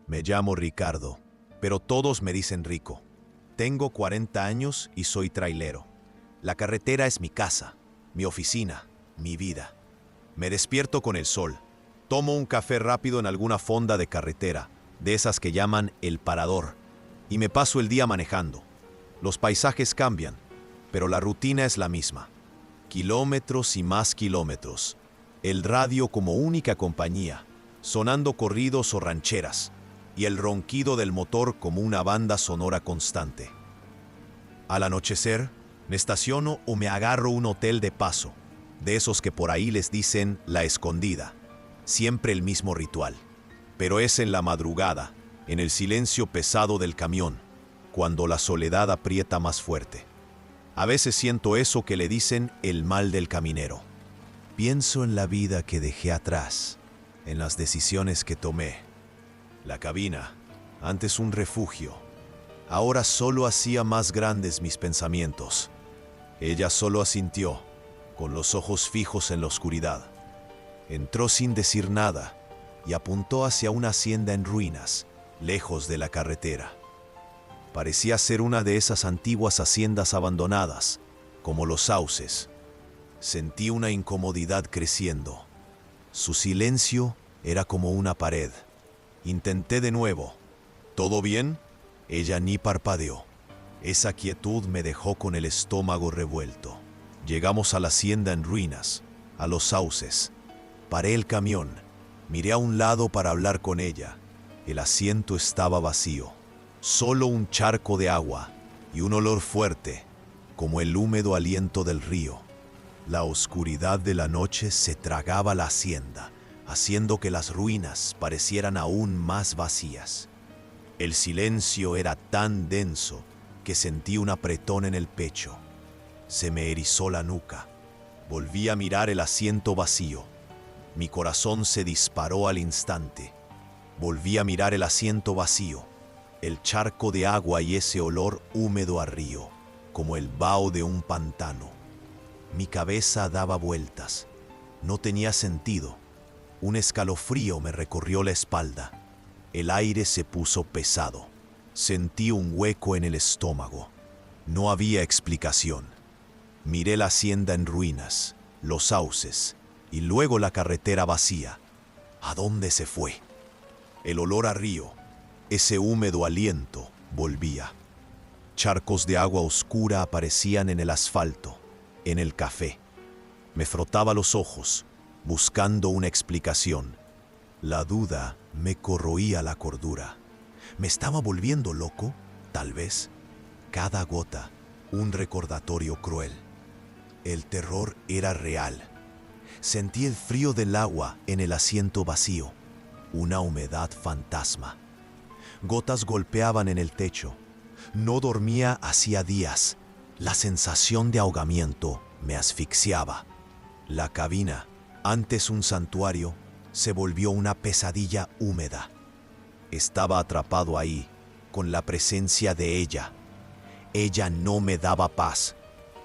Me llamo Ricardo, pero todos me dicen Rico. Tengo 40 años y soy trailero. La carretera es mi casa, mi oficina, mi vida. Me despierto con el sol. Tomo un café rápido en alguna fonda de carretera, de esas que llaman el parador, y me paso el día manejando. Los paisajes cambian, pero la rutina es la misma. Kilómetros y más kilómetros. El radio como única compañía, sonando corridos o rancheras, y el ronquido del motor como una banda sonora constante. Al anochecer, me estaciono o me agarro un hotel de paso, de esos que por ahí les dicen La Escondida. Siempre el mismo ritual, pero es en la madrugada, en el silencio pesado del camión, cuando la soledad aprieta más fuerte. A veces siento eso que le dicen el mal del caminero. Pienso en la vida que dejé atrás, en las decisiones que tomé. La cabina, antes un refugio, ahora solo hacía más grandes mis pensamientos. Ella solo asintió, con los ojos fijos en la oscuridad. Entró sin decir nada y apuntó hacia una hacienda en ruinas, lejos de la carretera. Parecía ser una de esas antiguas haciendas abandonadas, como los sauces. Sentí una incomodidad creciendo. Su silencio era como una pared. Intenté de nuevo. ¿Todo bien? Ella ni parpadeó. Esa quietud me dejó con el estómago revuelto. Llegamos a la hacienda en ruinas, a los sauces. Paré el camión. Miré a un lado para hablar con ella. El asiento estaba vacío. Solo un charco de agua y un olor fuerte, como el húmedo aliento del río. La oscuridad de la noche se tragaba la hacienda, haciendo que las ruinas parecieran aún más vacías. El silencio era tan denso que sentí un apretón en el pecho. Se me erizó la nuca. Volví a mirar el asiento vacío. Mi corazón se disparó al instante. Volví a mirar el asiento vacío, el charco de agua y ese olor húmedo a río, como el vaho de un pantano. Mi cabeza daba vueltas. No tenía sentido. Un escalofrío me recorrió la espalda. El aire se puso pesado. Sentí un hueco en el estómago. No había explicación. Miré la hacienda en ruinas, los sauces, y luego la carretera vacía. ¿A dónde se fue? El olor a río, ese húmedo aliento, volvía. Charcos de agua oscura aparecían en el asfalto, en el café. Me frotaba los ojos, buscando una explicación. La duda me corroía la cordura. ¿Me estaba volviendo loco? Tal vez. Cada gota, un recordatorio cruel. El terror era real. Sentí el frío del agua en el asiento vacío, una humedad fantasma. Gotas golpeaban en el techo. No dormía hacía días. La sensación de ahogamiento me asfixiaba. La cabina, antes un santuario, se volvió una pesadilla húmeda. Estaba atrapado ahí, con la presencia de ella. Ella no me daba paz.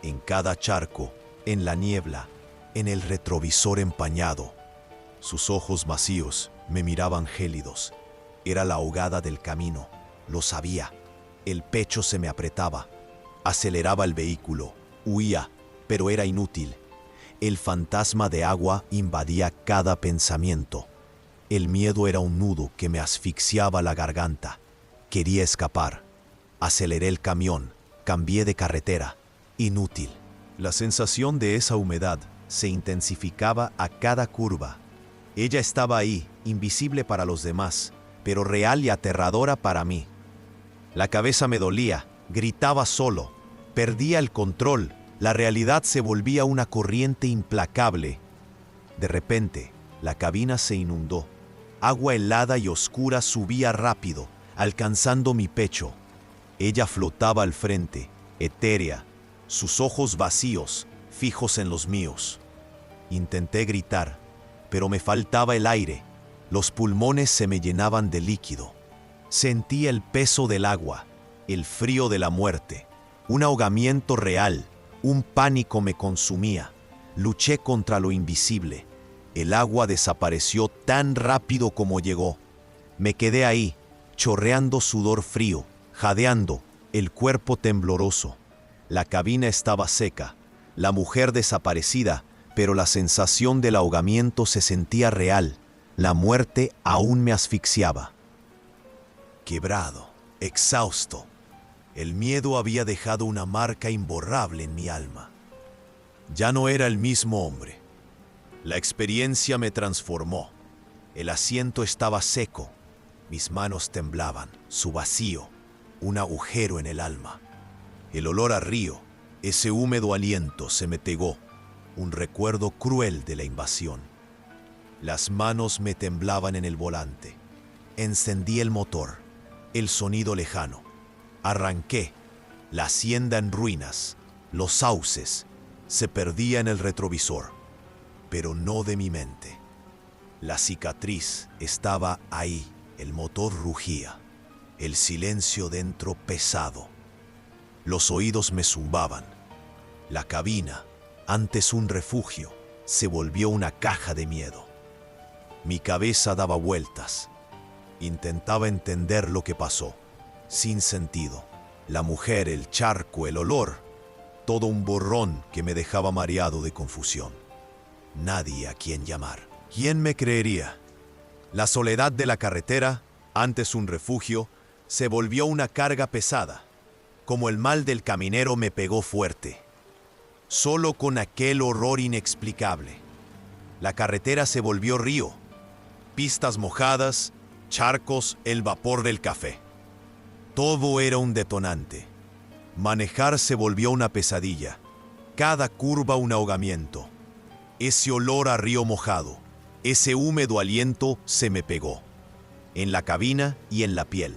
En cada charco, en la niebla, en el retrovisor empañado. Sus ojos vacíos me miraban gélidos. Era la ahogada del camino. Lo sabía. El pecho se me apretaba. Aceleraba el vehículo. Huía, pero era inútil. El fantasma de agua invadía cada pensamiento. El miedo era un nudo que me asfixiaba la garganta. Quería escapar. Aceleré el camión. Cambié de carretera. Inútil. La sensación de esa humedad se intensificaba a cada curva. Ella estaba ahí, invisible para los demás, pero real y aterradora para mí. La cabeza me dolía, gritaba solo, perdía el control, la realidad se volvía una corriente implacable. De repente, la cabina se inundó. Agua helada y oscura subía rápido, alcanzando mi pecho. Ella flotaba al frente, etérea, sus ojos vacíos, fijos en los míos. Intenté gritar, pero me faltaba el aire. Los pulmones se me llenaban de líquido. Sentía el peso del agua, el frío de la muerte, un ahogamiento real, un pánico me consumía. Luché contra lo invisible. El agua desapareció tan rápido como llegó. Me quedé ahí, chorreando sudor frío, jadeando, el cuerpo tembloroso. La cabina estaba seca, la mujer desaparecida, pero la sensación del ahogamiento se sentía real. La muerte aún me asfixiaba. Quebrado, exhausto, el miedo había dejado una marca imborrable en mi alma. Ya no era el mismo hombre. La experiencia me transformó. El asiento estaba seco, mis manos temblaban, su vacío, un agujero en el alma. El olor a río, ese húmedo aliento se me pegó, un recuerdo cruel de la invasión. Las manos me temblaban en el volante. Encendí el motor, el sonido lejano. Arranqué, la hacienda en ruinas, los sauces, se perdía en el retrovisor, pero no de mi mente. La cicatriz estaba ahí, el motor rugía, el silencio dentro pesado. Los oídos me zumbaban. La cabina, antes un refugio, se volvió una caja de miedo. Mi cabeza daba vueltas. Intentaba entender lo que pasó. Sin sentido. La mujer, el charco, el olor. Todo un borrón que me dejaba mareado de confusión. Nadie a quien llamar. ¿Quién me creería? La soledad de la carretera, antes un refugio, se volvió una carga pesada. Como el mal del caminero me pegó fuerte. Solo con aquel horror inexplicable. La carretera se volvió río. Pistas mojadas, charcos, el vapor del café. Todo era un detonante. Manejar se volvió una pesadilla. Cada curva un ahogamiento. Ese olor a río mojado, ese húmedo aliento se me pegó. En la cabina y en la piel.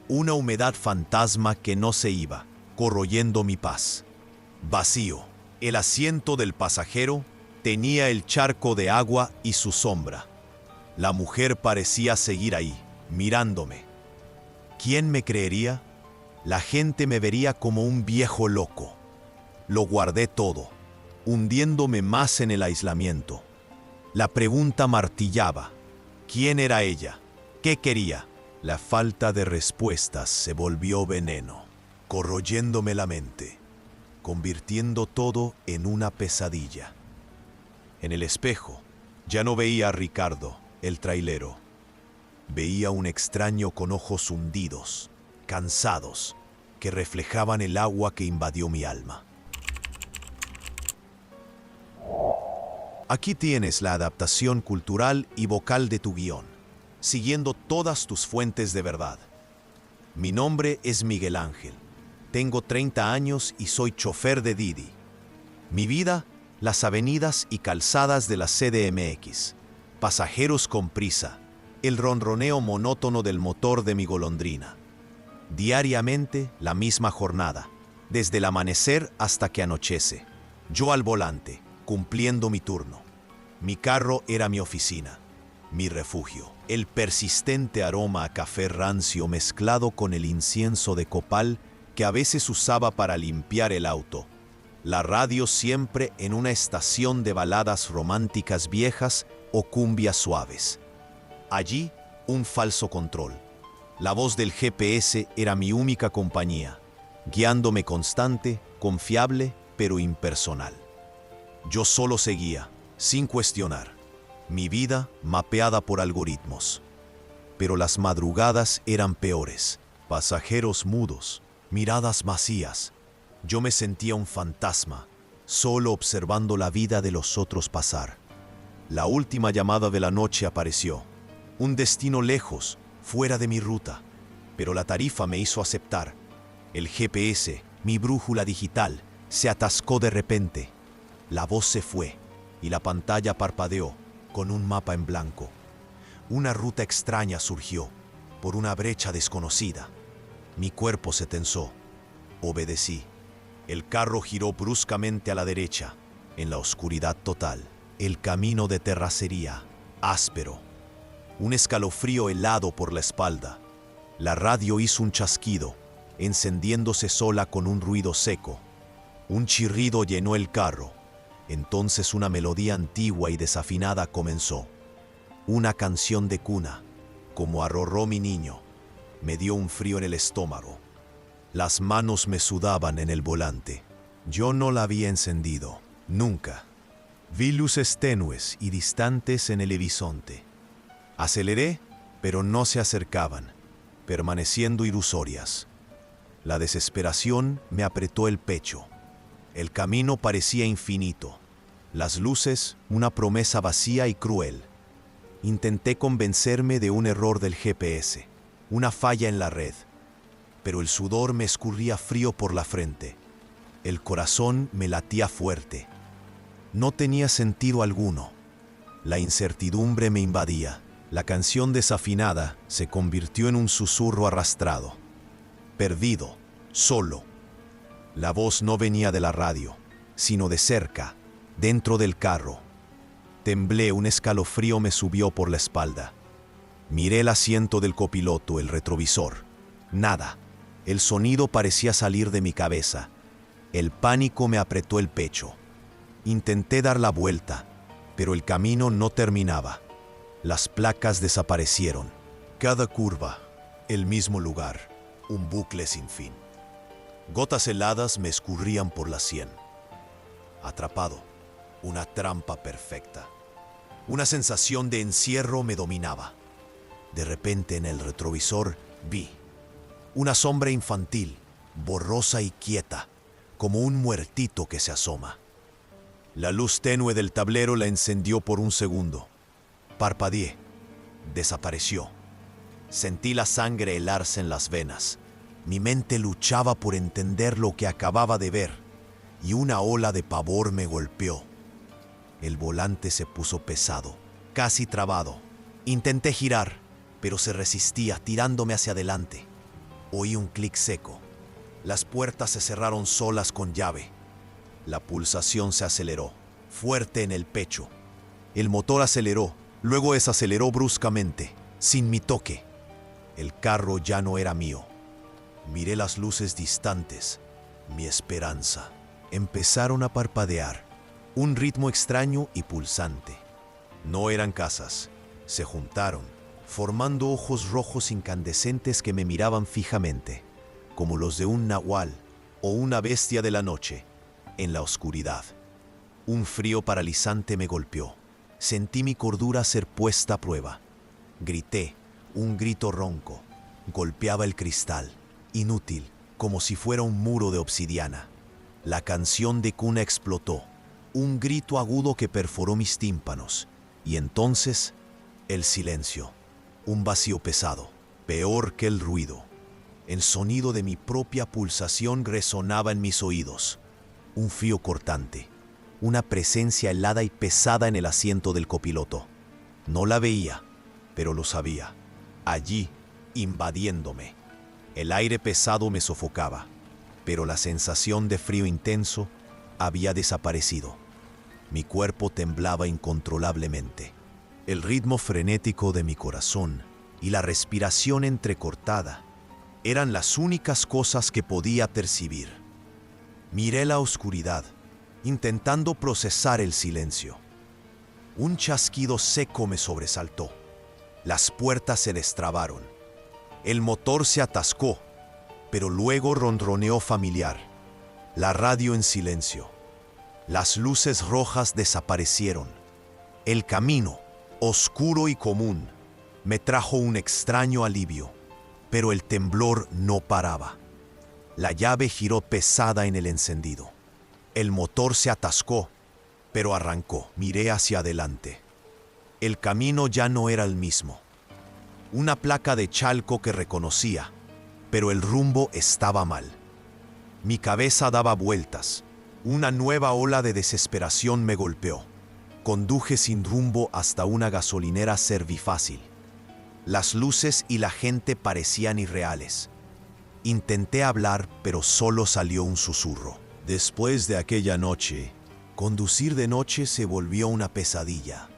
Una humedad fantasma que no se iba, corroyendo mi paz. Vacío. El asiento del pasajero tenía el charco de agua y su sombra. La mujer parecía seguir ahí, mirándome. ¿Quién me creería? La gente me vería como un viejo loco. Lo guardé todo, hundiéndome más en el aislamiento. La pregunta martillaba. ¿Quién era ella? ¿Qué quería? La falta de respuestas se volvió veneno, corroyéndome la mente, convirtiendo todo en una pesadilla. En el espejo, ya no veía a Ricardo, el trailero. Veía un extraño con ojos hundidos, cansados, que reflejaban el agua que invadió mi alma. Aquí tienes la adaptación cultural y vocal de tu guión, siguiendo todas tus fuentes de verdad. Mi nombre es Miguel Ángel. Tengo 30 años y soy chofer de Didi. Mi vida, las avenidas y calzadas de la CDMX. Pasajeros con prisa, el ronroneo monótono del motor de mi golondrina. Diariamente la misma jornada, desde el amanecer hasta que anochece. Yo al volante, cumpliendo mi turno. Mi carro era mi oficina, mi refugio. El persistente aroma a café rancio mezclado con el incienso de copal que a veces usaba para limpiar el auto. La radio siempre en una estación de baladas románticas viejas o cumbias suaves. Allí, un falso control. La voz del GPS era mi única compañía, guiándome constante, confiable, pero impersonal. Yo solo seguía, sin cuestionar, mi vida mapeada por algoritmos. Pero las madrugadas eran peores, pasajeros mudos, miradas vacías. Yo me sentía un fantasma, solo observando la vida de los otros pasar. La última llamada de la noche apareció. Un destino lejos, fuera de mi ruta. Pero la tarifa me hizo aceptar. El GPS, mi brújula digital, se atascó de repente. La voz se fue y la pantalla parpadeó con un mapa en blanco. Una ruta extraña surgió por una brecha desconocida. Mi cuerpo se tensó. Obedecí. El carro giró bruscamente a la derecha, en la oscuridad total. El camino de terracería, áspero. Un escalofrío helado por la espalda. La radio hizo un chasquido, encendiéndose sola con un ruido seco. Un chirrido llenó el carro. Entonces una melodía antigua y desafinada comenzó. Una canción de cuna, como arrorró mi niño. me dio un frío en el estómago. Las manos me sudaban en el volante. Yo no la había encendido, nunca. Vi luces tenues y distantes en el horizonte. Aceleré, pero no se acercaban, permaneciendo ilusorias. La desesperación me apretó el pecho. El camino parecía infinito. Las luces, una promesa vacía y cruel. Intenté convencerme de un error del GPS, una falla en la red. Pero el sudor me escurría frío por la frente. El corazón me latía fuerte. No tenía sentido alguno. La incertidumbre me invadía. La canción desafinada se convirtió en un susurro arrastrado. Perdido, solo. La voz no venía de la radio, sino de cerca, dentro del carro. Temblé, un escalofrío me subió por la espalda. Miré el asiento del copiloto, el retrovisor. Nada. El sonido parecía salir de mi cabeza. El pánico me apretó el pecho. Intenté dar la vuelta, pero el camino no terminaba. Las placas desaparecieron. Cada curva, el mismo lugar, un bucle sin fin. Gotas heladas me escurrían por la sien. Atrapado, una trampa perfecta. Una sensación de encierro me dominaba. De repente en el retrovisor vi una sombra infantil, borrosa y quieta, como un muertito que se asoma. La luz tenue del tablero la encendió por un segundo. Parpadeé. Desapareció. Sentí la sangre helarse en las venas. Mi mente luchaba por entender lo que acababa de ver, y una ola de pavor me golpeó. El volante se puso pesado, casi trabado. Intenté girar, pero se resistía, tirándome hacia adelante. Oí un clic seco. Las puertas se cerraron solas con llave. La pulsación se aceleró, fuerte en el pecho. El motor aceleró, luego desaceleró bruscamente, sin mi toque. El carro ya no era mío. Miré las luces distantes. Mi esperanza. Empezaron a parpadear. Un ritmo extraño y pulsante. No eran casas. Se juntaron, formando ojos rojos incandescentes que me miraban fijamente, como los de un nahual o una bestia de la noche, en la oscuridad. Un frío paralizante me golpeó. Sentí mi cordura ser puesta a prueba. Grité, un grito ronco. Golpeaba el cristal, inútil, como si fuera un muro de obsidiana. La canción de cuna explotó, un grito agudo que perforó mis tímpanos. Y entonces, el silencio, un vacío pesado, peor que el ruido. El sonido de mi propia pulsación resonaba en mis oídos. Un frío cortante, una presencia helada y pesada en el asiento del copiloto. No la veía, pero lo sabía. Allí, invadiéndome. El aire pesado me sofocaba, pero la sensación de frío intenso había desaparecido. Mi cuerpo temblaba incontrolablemente. El ritmo frenético de mi corazón y la respiración entrecortada eran las únicas cosas que podía percibir. Miré la oscuridad, intentando procesar el silencio. Un chasquido seco me sobresaltó. Las puertas se destrabaron. El motor se atascó, pero luego ronroneó familiar. La radio en silencio. Las luces rojas desaparecieron. El camino, oscuro y común, me trajo un extraño alivio, pero el temblor no paraba. La llave giró pesada en el encendido. El motor se atascó, pero arrancó. Miré hacia adelante. El camino ya no era el mismo. Una placa de Chalco que reconocía, pero el rumbo estaba mal. Mi cabeza daba vueltas. Una nueva ola de desesperación me golpeó. Conduje sin rumbo hasta una gasolinera Servifácil. Las luces y la gente parecían irreales. Intenté hablar, pero solo salió un susurro. Después de aquella noche, conducir de noche se volvió una pesadilla.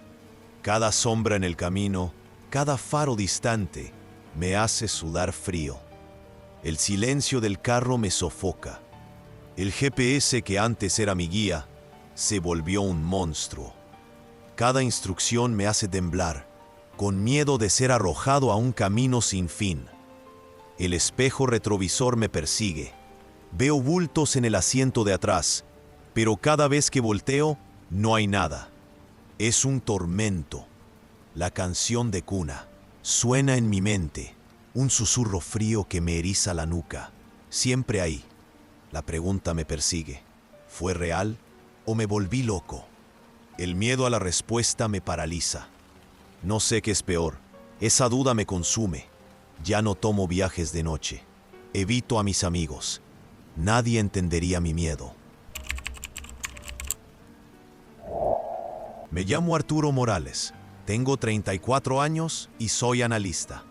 Cada sombra en el camino, cada faro distante, me hace sudar frío. El silencio del carro me sofoca. El GPS que antes era mi guía, se volvió un monstruo. Cada instrucción me hace temblar, con miedo de ser arrojado a un camino sin fin. El espejo retrovisor me persigue. Veo bultos en el asiento de atrás, pero cada vez que volteo, no hay nada. Es un tormento. La canción de cuna suena en mi mente, un susurro frío que me eriza la nuca. Siempre ahí. La pregunta me persigue. ¿Fue real o me volví loco? El miedo a la respuesta me paraliza. No sé qué es peor. Esa duda me consume. Ya no tomo viajes de noche. Evito a mis amigos. Nadie entendería mi miedo. Me llamo Arturo Morales. Tengo 34 años y soy analista.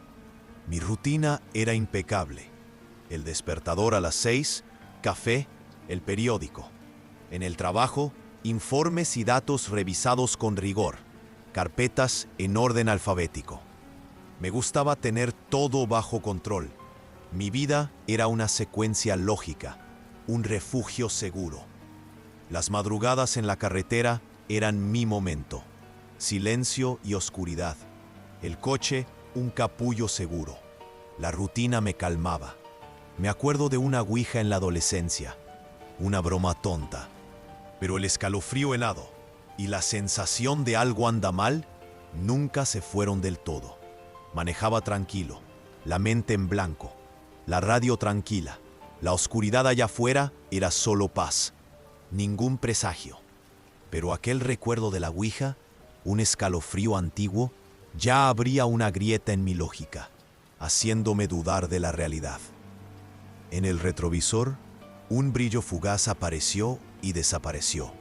Mi rutina era impecable. El despertador a las 6, café, el periódico. En el trabajo, informes y datos revisados con rigor. Carpetas en orden alfabético. Me gustaba tener todo bajo control. Mi vida era una secuencia lógica, un refugio seguro. Las madrugadas en la carretera eran mi momento. Silencio y oscuridad. El coche, un capullo seguro. La rutina me calmaba. Me acuerdo de una ouija en la adolescencia. Una broma tonta. Pero el escalofrío helado y la sensación de algo anda mal nunca se fueron del todo. Manejaba tranquilo, la mente en blanco, la radio tranquila. La oscuridad allá afuera era solo paz. Ningún presagio. Pero aquel recuerdo de la ouija, un escalofrío antiguo, ya abría una grieta en mi lógica, haciéndome dudar de la realidad. En el retrovisor, un brillo fugaz apareció y desapareció.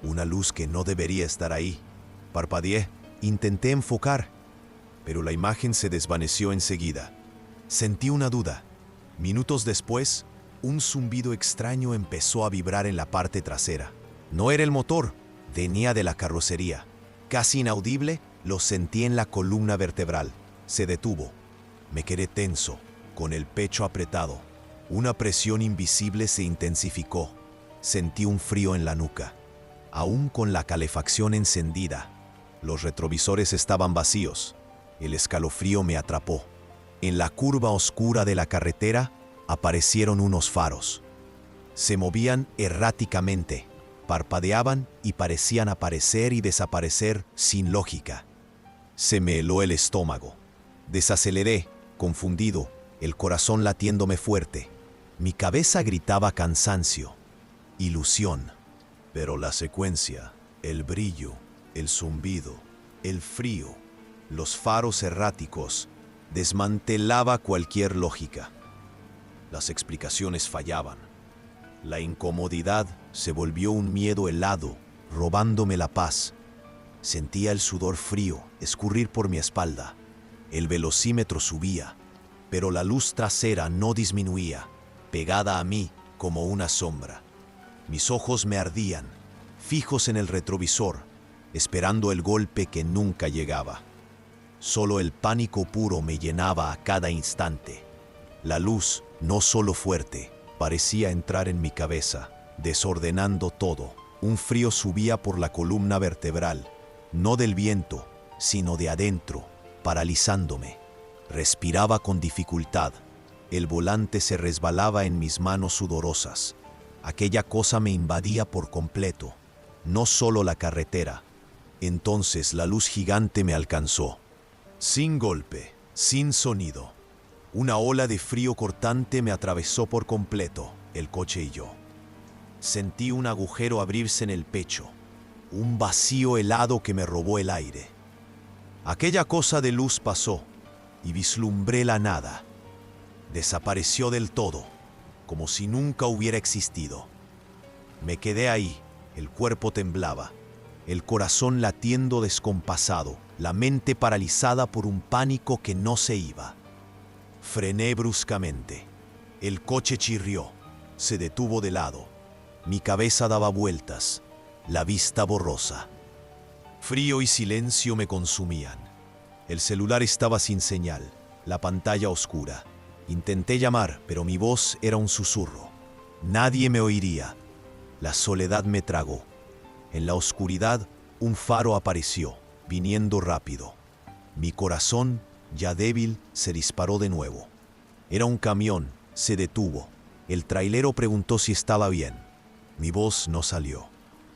Una luz que no debería estar ahí. Parpadeé, intenté enfocar, pero la imagen se desvaneció enseguida. Sentí una duda. Minutos después, un zumbido extraño empezó a vibrar en la parte trasera. No era el motor, venía de la carrocería. Casi inaudible, lo sentí en la columna vertebral. Se detuvo. Me quedé tenso, con el pecho apretado. Una presión invisible se intensificó. Sentí un frío en la nuca. Aún con la calefacción encendida, los retrovisores estaban vacíos. El escalofrío me atrapó. En la curva oscura de la carretera aparecieron unos faros. Se movían erráticamente, parpadeaban y parecían aparecer y desaparecer sin lógica. Se me heló el estómago. Desaceleré, confundido, el corazón latiéndome fuerte. Mi cabeza gritaba cansancio, ilusión. Pero la secuencia, el brillo, el zumbido, el frío, los faros erráticos, desmantelaba cualquier lógica. Las explicaciones fallaban. La incomodidad se volvió un miedo helado, robándome la paz. Sentía el sudor frío escurrir por mi espalda. El velocímetro subía, pero la luz trasera no disminuía, pegada a mí como una sombra. Mis ojos me ardían, fijos en el retrovisor, esperando el golpe que nunca llegaba. Solo el pánico puro me llenaba a cada instante. La luz, no solo fuerte, parecía entrar en mi cabeza, desordenando todo. Un frío subía por la columna vertebral, no del viento, sino de adentro, paralizándome. Respiraba con dificultad. El volante se resbalaba en mis manos sudorosas. Aquella cosa me invadía por completo, no solo la carretera. Entonces la luz gigante me alcanzó. Sin golpe, sin sonido. Una ola de frío cortante me atravesó por completo, el coche y yo. Sentí un agujero abrirse en el pecho, un vacío helado que me robó el aire. Aquella cosa de luz pasó y vislumbré la nada. Desapareció del todo, como si nunca hubiera existido. Me quedé ahí, el cuerpo temblaba, el corazón latiendo descompasado, la mente paralizada por un pánico que no se iba. Frené bruscamente. El coche chirrió, se detuvo de lado. Mi cabeza daba vueltas, la vista borrosa. Frío y silencio me consumían. El celular estaba sin señal, la pantalla oscura. Intenté llamar, pero mi voz era un susurro. Nadie me oiría. La soledad me tragó. En la oscuridad, un faro apareció, viniendo rápido. Mi corazón, ya débil, se disparó de nuevo. Era un camión, se detuvo. El trailero preguntó si estaba bien. Mi voz no salió.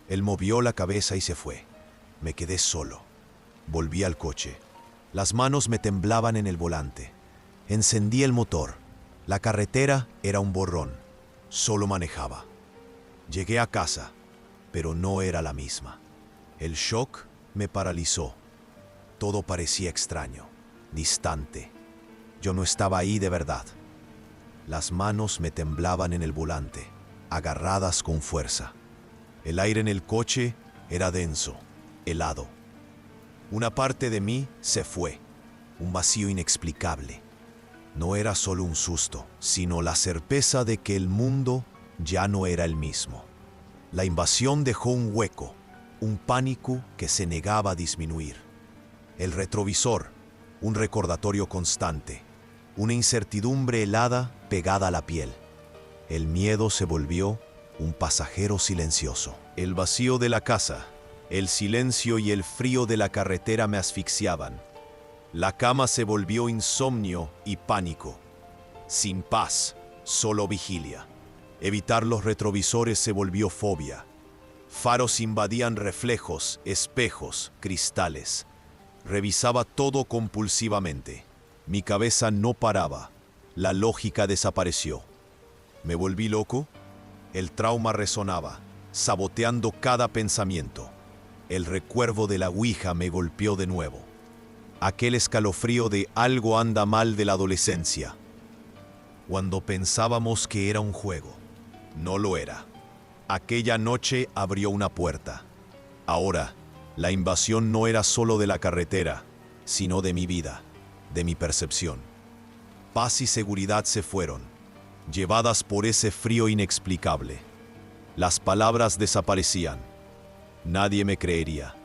Él movió la cabeza y se fue. Me quedé solo. Volví al coche. Las manos me temblaban en el volante. Encendí el motor. La carretera era un borrón. Solo manejaba. Llegué a casa, pero no era la misma. El shock me paralizó. Todo parecía extraño, distante. Yo no estaba ahí de verdad. Las manos me temblaban en el volante, agarradas con fuerza. El aire en el coche era denso, helado. Una parte de mí se fue, un vacío inexplicable. No era solo un susto, sino la certeza de que el mundo ya no era el mismo. La invasión dejó un hueco, un pánico que se negaba a disminuir. El retrovisor, un recordatorio constante, una incertidumbre helada pegada a la piel. El miedo se volvió un pasajero silencioso. El vacío de la casa, el silencio y el frío de la carretera me asfixiaban. La cama se volvió insomnio y pánico. Sin paz, solo vigilia. Evitar los retrovisores se volvió fobia. Faros invadían reflejos, espejos, cristales. Revisaba todo compulsivamente. Mi cabeza no paraba. La lógica desapareció. ¿Me volví loco? El trauma resonaba, saboteando cada pensamiento. El recuerdo de la ouija me golpeó de nuevo. Aquel escalofrío de algo anda mal de la adolescencia. Cuando pensábamos que era un juego, no lo era. Aquella noche abrió una puerta. Ahora, la invasión no era solo de la carretera, sino de mi vida, de mi percepción. Paz y seguridad se fueron, llevadas por ese frío inexplicable. Las palabras desaparecían. Nadie me creería.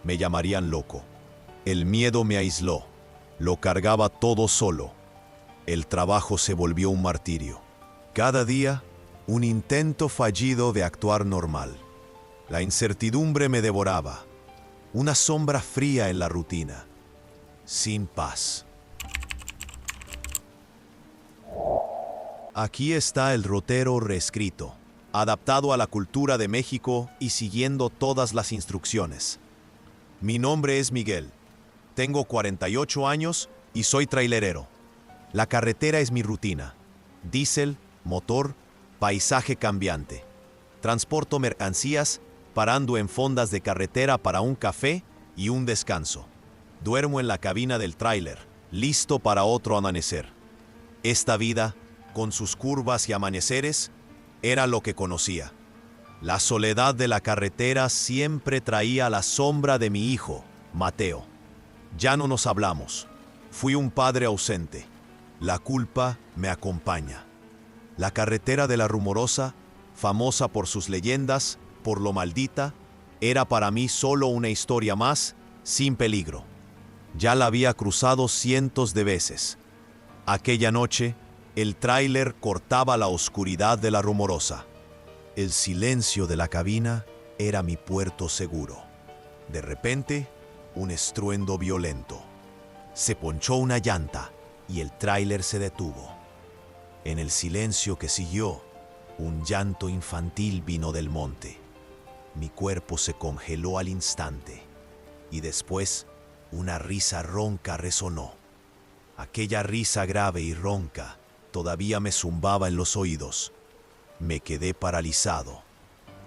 Me llamarían loco. El miedo me aisló. Lo cargaba todo solo. El trabajo se volvió un martirio. Cada día, un intento fallido de actuar normal. La incertidumbre me devoraba. Una sombra fría en la rutina. Sin paz. Aquí está el Rotero reescrito, adaptado a la cultura de México y siguiendo todas las instrucciones. Mi nombre es Miguel. Tengo 48 años y soy trailerero. La carretera es mi rutina. Diésel, motor, paisaje cambiante. Transporto mercancías parando en fondas de carretera para un café y un descanso. Duermo en la cabina del tráiler, listo para otro amanecer. Esta vida, con sus curvas y amaneceres, era lo que conocía. La soledad de la carretera siempre traía la sombra de mi hijo, Mateo. Ya no nos hablamos. Fui un padre ausente. La culpa me acompaña. La carretera de la Rumorosa, famosa por sus leyendas, por lo maldita, era para mí solo una historia más, sin peligro. Ya la había cruzado cientos de veces. Aquella noche, el tráiler cortaba la oscuridad de la Rumorosa. El silencio de la cabina era mi puerto seguro. De repente, un estruendo violento. Se ponchó una llanta y el tráiler se detuvo. En el silencio que siguió, un llanto infantil vino del monte. Mi cuerpo se congeló al instante y después una risa ronca resonó. Aquella risa grave y ronca todavía me zumbaba en los oídos. Me quedé paralizado.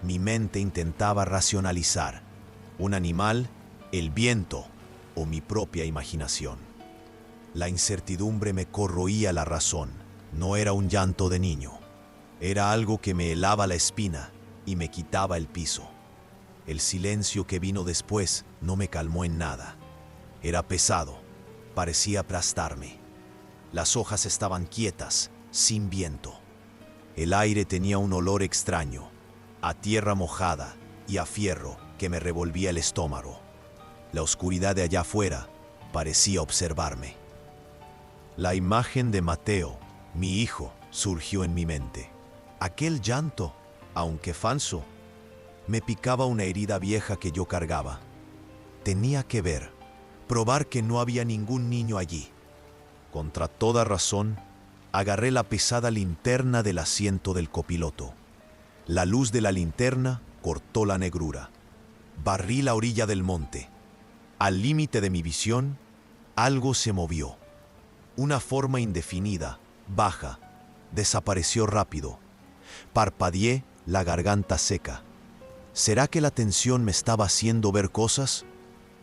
Mi mente intentaba racionalizar. ¿Un animal, el viento o mi propia imaginación? La incertidumbre me corroía la razón. No era un llanto de niño. Era algo que me helaba la espina y me quitaba el piso. El silencio que vino después no me calmó en nada. Era pesado, parecía aplastarme. Las hojas estaban quietas, sin viento. El aire tenía un olor extraño, a tierra mojada y a fierro que me revolvía el estómago. La oscuridad de allá afuera parecía observarme. La imagen de Mateo, mi hijo, surgió en mi mente. Aquel llanto, aunque falso, me picaba una herida vieja que yo cargaba. Tenía que probar que no había ningún niño allí. Contra toda razón, Agarré la pesada linterna del asiento del copiloto. La luz de la linterna cortó la negrura. Barrí la orilla del monte. Al límite de mi visión, algo se movió. Una forma indefinida, baja, desapareció rápido. Parpadeé, la garganta seca. ¿Será que la tensión me estaba haciendo ver cosas?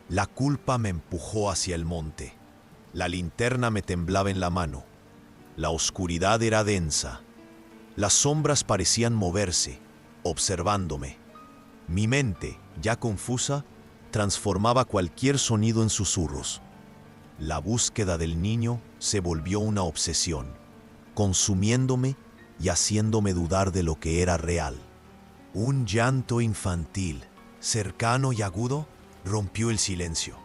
La culpa me empujó hacia el monte. La linterna me temblaba en la mano. La oscuridad era densa. Las sombras parecían moverse, observándome. Mi mente, ya confusa, transformaba cualquier sonido en susurros. La búsqueda del niño se volvió una obsesión, consumiéndome y haciéndome dudar de lo que era real. Un llanto infantil, cercano y agudo, rompió el silencio.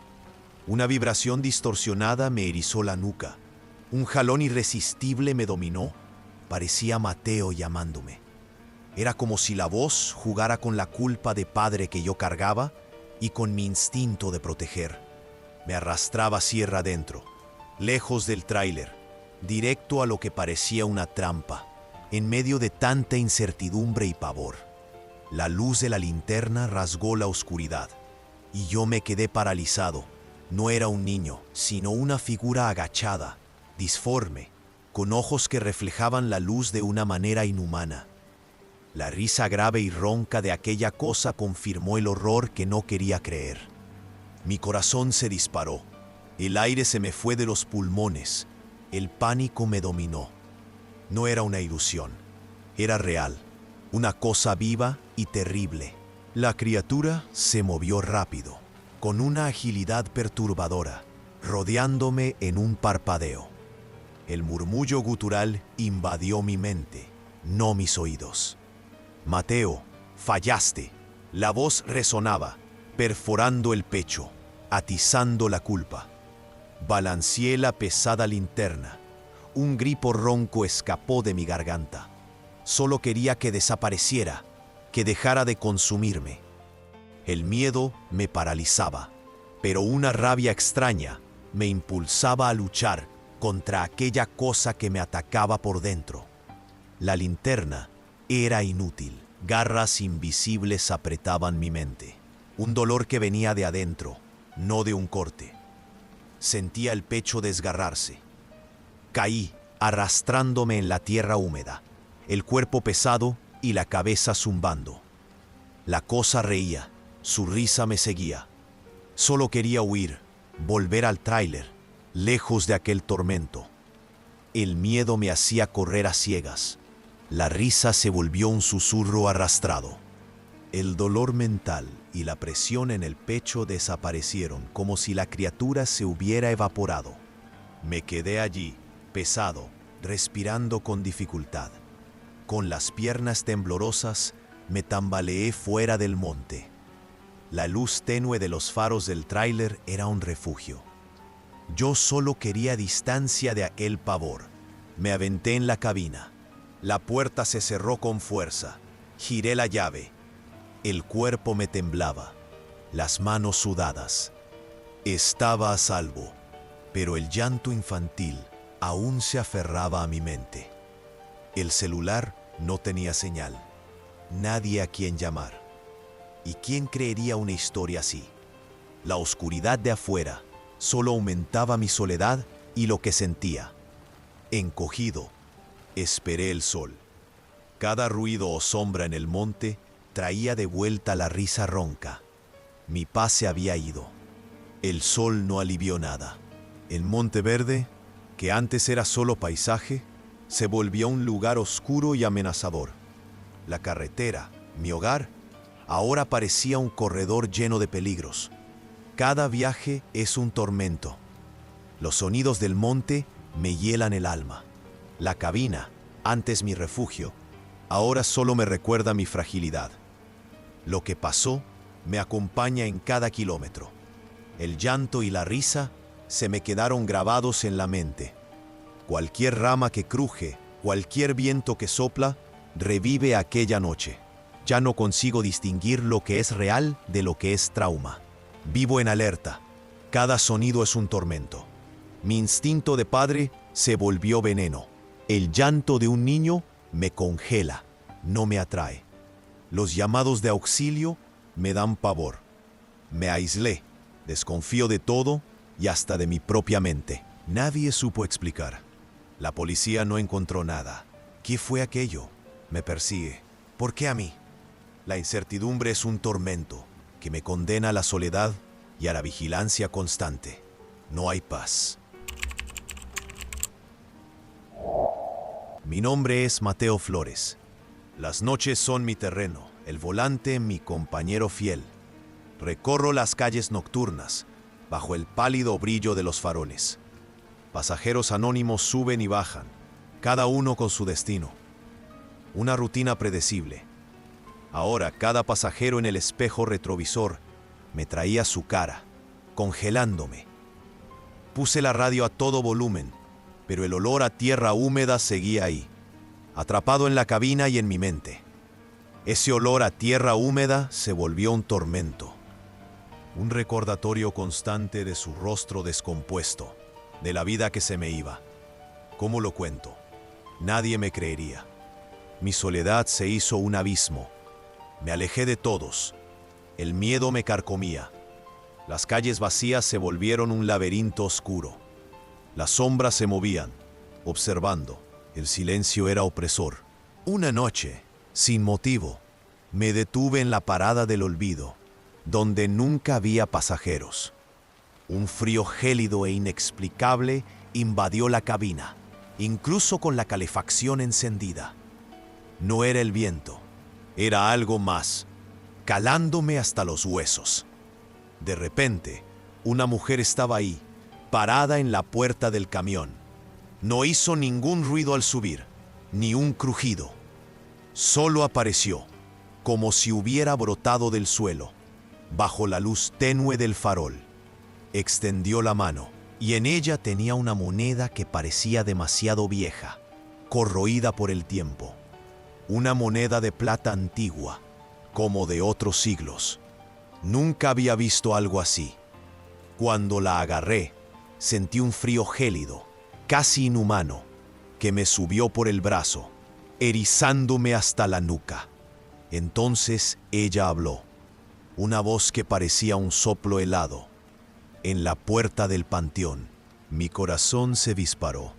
Una vibración distorsionada me erizó la nuca. Un jalón irresistible me dominó. Parecía Mateo llamándome. Era como si la voz jugara con la culpa de padre que yo cargaba y con mi instinto de proteger. Me arrastraba sierra adentro, lejos del tráiler, directo a lo que parecía una trampa, en medio de tanta incertidumbre y pavor. La luz de la linterna rasgó la oscuridad, y yo me quedé paralizado. No era un niño, sino una figura agachada, disforme, con ojos que reflejaban la luz de una manera inhumana. La risa grave y ronca de aquella cosa confirmó el horror que no quería creer. Mi corazón se disparó, el aire se me fue de los pulmones, el pánico me dominó. No era una ilusión, era real, una cosa viva y terrible. La criatura se movió rápido, con una agilidad perturbadora, rodeándome en un parpadeo. El murmullo gutural invadió mi mente, no mis oídos. Mateo, fallaste. La voz resonaba, perforando el pecho, atizando la culpa. Balanceé la pesada linterna. Un grito ronco escapó de mi garganta. Solo quería que desapareciera, que dejara de consumirme. El miedo me paralizaba, pero una rabia extraña me impulsaba a luchar contra aquella cosa que me atacaba por dentro. La linterna era inútil. Garras invisibles apretaban mi mente. Un dolor que venía de adentro, no de un corte. Sentía el pecho desgarrarse. Caí, arrastrándome en la tierra húmeda, el cuerpo pesado y la cabeza zumbando. La cosa reía, su risa me seguía. Solo quería huir, volver al tráiler, lejos de aquel tormento. El miedo me hacía correr a ciegas. La risa se volvió un susurro arrastrado. El dolor mental y la presión en el pecho desaparecieron como si la criatura se hubiera evaporado. Me quedé allí, pesado, respirando con dificultad. Con las piernas temblorosas, me tambaleé fuera del monte. La luz tenue de los faros del tráiler era un refugio. Yo solo quería distancia de aquel pavor. Me aventé en la cabina. La puerta se cerró con fuerza. Giré la llave. El cuerpo me temblaba, las manos sudadas. Estaba a salvo, pero el llanto infantil aún se aferraba a mi mente. El celular no tenía señal. Nadie a quien llamar. ¿Y quién creería una historia así? La oscuridad de afuera solo aumentaba mi soledad y lo que sentía. Encogido, esperé el sol. Cada ruido o sombra en el monte traía de vuelta la risa ronca. Mi paz se había ido. El sol no alivió nada. El Monte Verde, que antes era solo paisaje, se volvió un lugar oscuro y amenazador. La carretera, mi hogar, ahora parecía un corredor lleno de peligros. Cada viaje es un tormento. Los sonidos del monte me hielan el alma. La cabina, antes mi refugio, ahora solo me recuerda mi fragilidad. Lo que pasó me acompaña en cada kilómetro. El llanto y la risa se me quedaron grabados en la mente. Cualquier rama que cruje, cualquier viento que sopla, revive aquella noche. Ya no consigo distinguir lo que es real de lo que es trauma. Vivo en alerta. Cada sonido es un tormento. Mi instinto de padre se volvió veneno. El llanto de un niño me congela, no me atrae. Los llamados de auxilio me dan pavor. Me aislé, desconfío de todo y hasta de mi propia mente. Nadie supo explicar. La policía no encontró nada. ¿Qué fue aquello? Me persigue. ¿Por qué a mí? La incertidumbre es un tormento que me condena a la soledad y a la vigilancia constante. No hay paz. Mi nombre es Mateo Flores. Las noches son mi terreno, el volante mi compañero fiel. Recorro las calles nocturnas, bajo el pálido brillo de los faroles. Pasajeros anónimos suben y bajan, cada uno con su destino. Una rutina predecible. Ahora cada pasajero en el espejo retrovisor me traía su cara, congelándome. Puse la radio a todo volumen, pero el olor a tierra húmeda seguía ahí, atrapado en la cabina y en mi mente. Ese olor a tierra húmeda se volvió un tormento. Un recordatorio constante de su rostro descompuesto, de la vida que se me iba. ¿Cómo lo cuento? Nadie me creería. Mi soledad se hizo un abismo. Me alejé de todos. El miedo me carcomía. Las calles vacías se volvieron un laberinto oscuro. Las sombras se movían, observando. El silencio era opresor. Una noche, sin motivo, me detuve en la parada del olvido, donde nunca había pasajeros. Un frío gélido e inexplicable invadió la cabina, incluso con la calefacción encendida. No era el viento, era algo más, calándome hasta los huesos. De repente, una mujer estaba ahí, parada en la puerta del camión. No hizo ningún ruido al subir, ni un crujido. Solo apareció, como si hubiera brotado del suelo, bajo la luz tenue del farol. Extendió la mano, y en ella tenía una moneda que parecía demasiado vieja, corroída por el tiempo. Una moneda de plata antigua, como de otros siglos. Nunca había visto algo así. Cuando la agarré, sentí un frío gélido, casi inhumano, que me subió por el brazo, erizándome hasta la nuca. Entonces ella habló, una voz que parecía un soplo helado. En la puerta del panteón, mi corazón se disparó.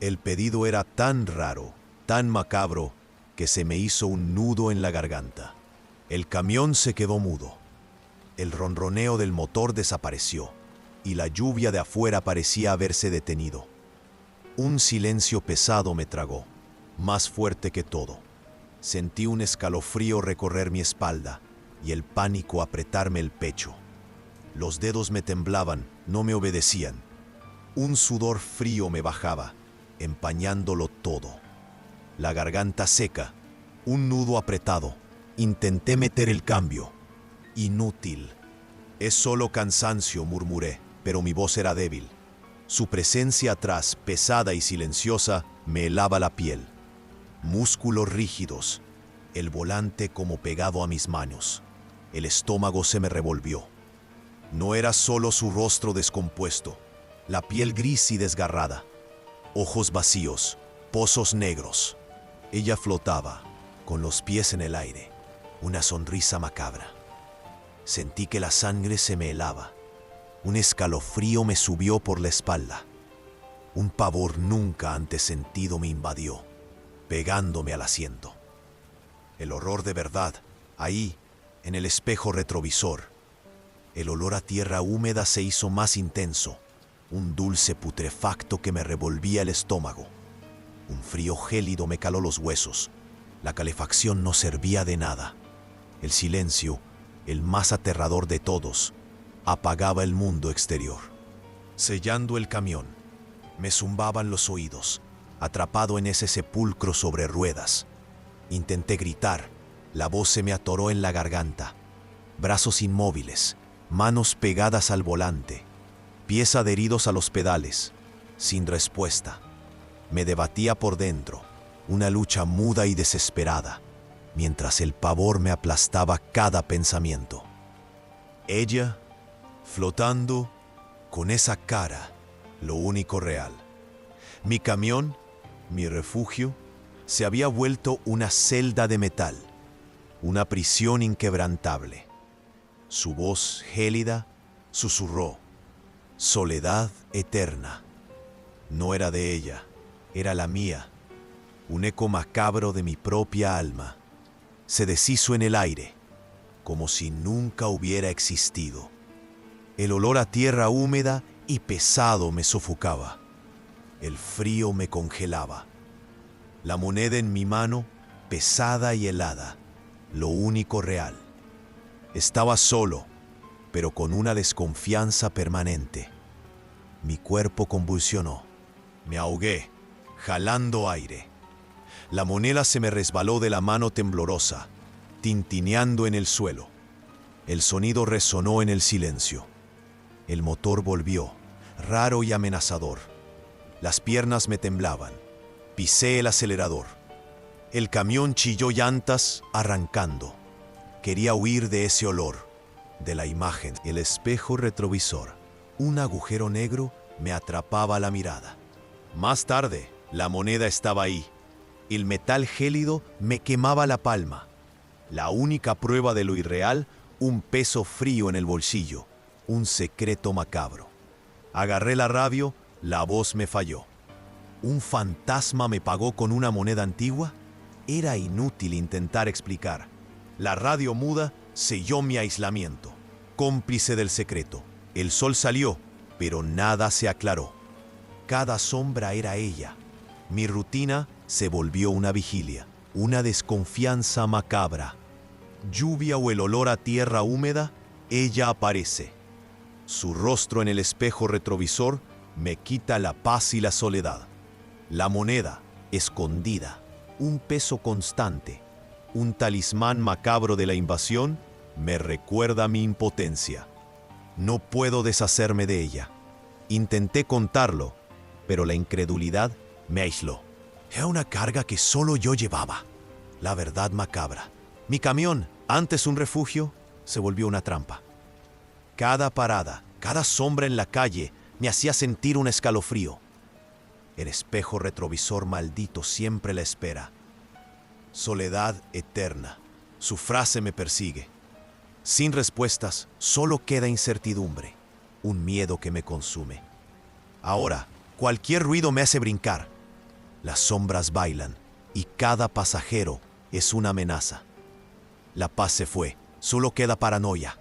El pedido era tan raro, tan macabro, que se me hizo un nudo en la garganta. El camión se quedó mudo. El ronroneo del motor desapareció, y la lluvia de afuera parecía haberse detenido. Un silencio pesado me tragó, más fuerte que todo. Sentí un escalofrío recorrer mi espalda y el pánico apretarme el pecho. Los dedos me temblaban, no me obedecían. Un sudor frío me bajaba, empañándolo todo. La garganta seca, un nudo apretado. Intenté meter el cambio. Inútil. Es solo cansancio, murmuré, pero mi voz era débil. Su presencia atrás, pesada y silenciosa, me helaba la piel. Músculos rígidos, el volante como pegado a mis manos. El estómago se me revolvió. No era solo su rostro descompuesto, la piel gris y desgarrada, ojos vacíos, pozos negros. Ella flotaba, con los pies en el aire, una sonrisa macabra. Sentí que la sangre se me helaba. Un escalofrío me subió por la espalda. Un pavor nunca antes sentido me invadió, pegándome al asiento. El horror de verdad, ahí, en el espejo retrovisor. El olor a tierra húmeda se hizo más intenso, un dulce putrefacto que me revolvía el estómago. Un frío gélido me caló los huesos. La calefacción no servía de nada. El silencio, el más aterrador de todos, apagaba el mundo exterior. Sellando el camión, me zumbaban los oídos, atrapado en ese sepulcro sobre ruedas. Intenté gritar, la voz se me atoró en la garganta. Brazos inmóviles, manos pegadas al volante, pies adheridos a los pedales, sin respuesta. Me debatía por dentro, una lucha muda y desesperada, mientras el pavor me aplastaba cada pensamiento. Ella, flotando, con esa cara, lo único real. Mi camión, Mi refugio se había vuelto una celda de metal, una prisión inquebrantable. Su voz gélida susurró: soledad eterna. No era de ella, era la mía, un eco macabro de mi propia alma. Se deshizo en el aire, como si nunca hubiera existido. El olor a tierra húmeda y pesado me sofocaba. El frío me congelaba. La moneda en mi mano, pesada y helada, lo único real. Estaba solo, pero con una desconfianza permanente. Mi cuerpo convulsionó. Me ahogué, jalando aire. La moneda se me resbaló de la mano temblorosa, tintineando en el suelo. El sonido resonó en el silencio. El motor volvió, raro y amenazador. Las piernas me temblaban. Pisé el acelerador. El camión chilló llantas, arrancando. Quería huir de ese olor, de la imagen. El espejo retrovisor, un agujero negro, me atrapaba la mirada. Más tarde, la moneda estaba ahí. El metal gélido me quemaba la palma. La única prueba de lo irreal, un peso frío en el bolsillo, un secreto macabro. Agarré la radio, la voz me falló. ¿Un fantasma me pagó con una moneda antigua? Era inútil intentar explicar. La radio muda selló mi aislamiento, cómplice del secreto. El sol salió, pero nada se aclaró. Cada sombra era ella. Mi rutina se volvió una vigilia, una desconfianza macabra. Lluvia o el olor a tierra húmeda, ella aparece. Su rostro en el espejo retrovisor me quita la paz y la soledad. La moneda, escondida, un peso constante, un talismán macabro de la invasión, me recuerda mi impotencia. No puedo deshacerme de ella. Intenté contarlo, pero la incredulidad me aisló. Era una carga que solo yo llevaba. La verdad macabra. Mi camión, antes un refugio, se volvió una trampa. Cada parada, cada sombra en la calle me hacía sentir un escalofrío. El espejo retrovisor maldito siempre la espera. Soledad eterna. Su frase me persigue. Sin respuestas, solo queda incertidumbre, un miedo que me consume. Ahora, cualquier ruido me hace brincar. Las sombras bailan y cada pasajero es una amenaza. La paz se fue, solo queda paranoia.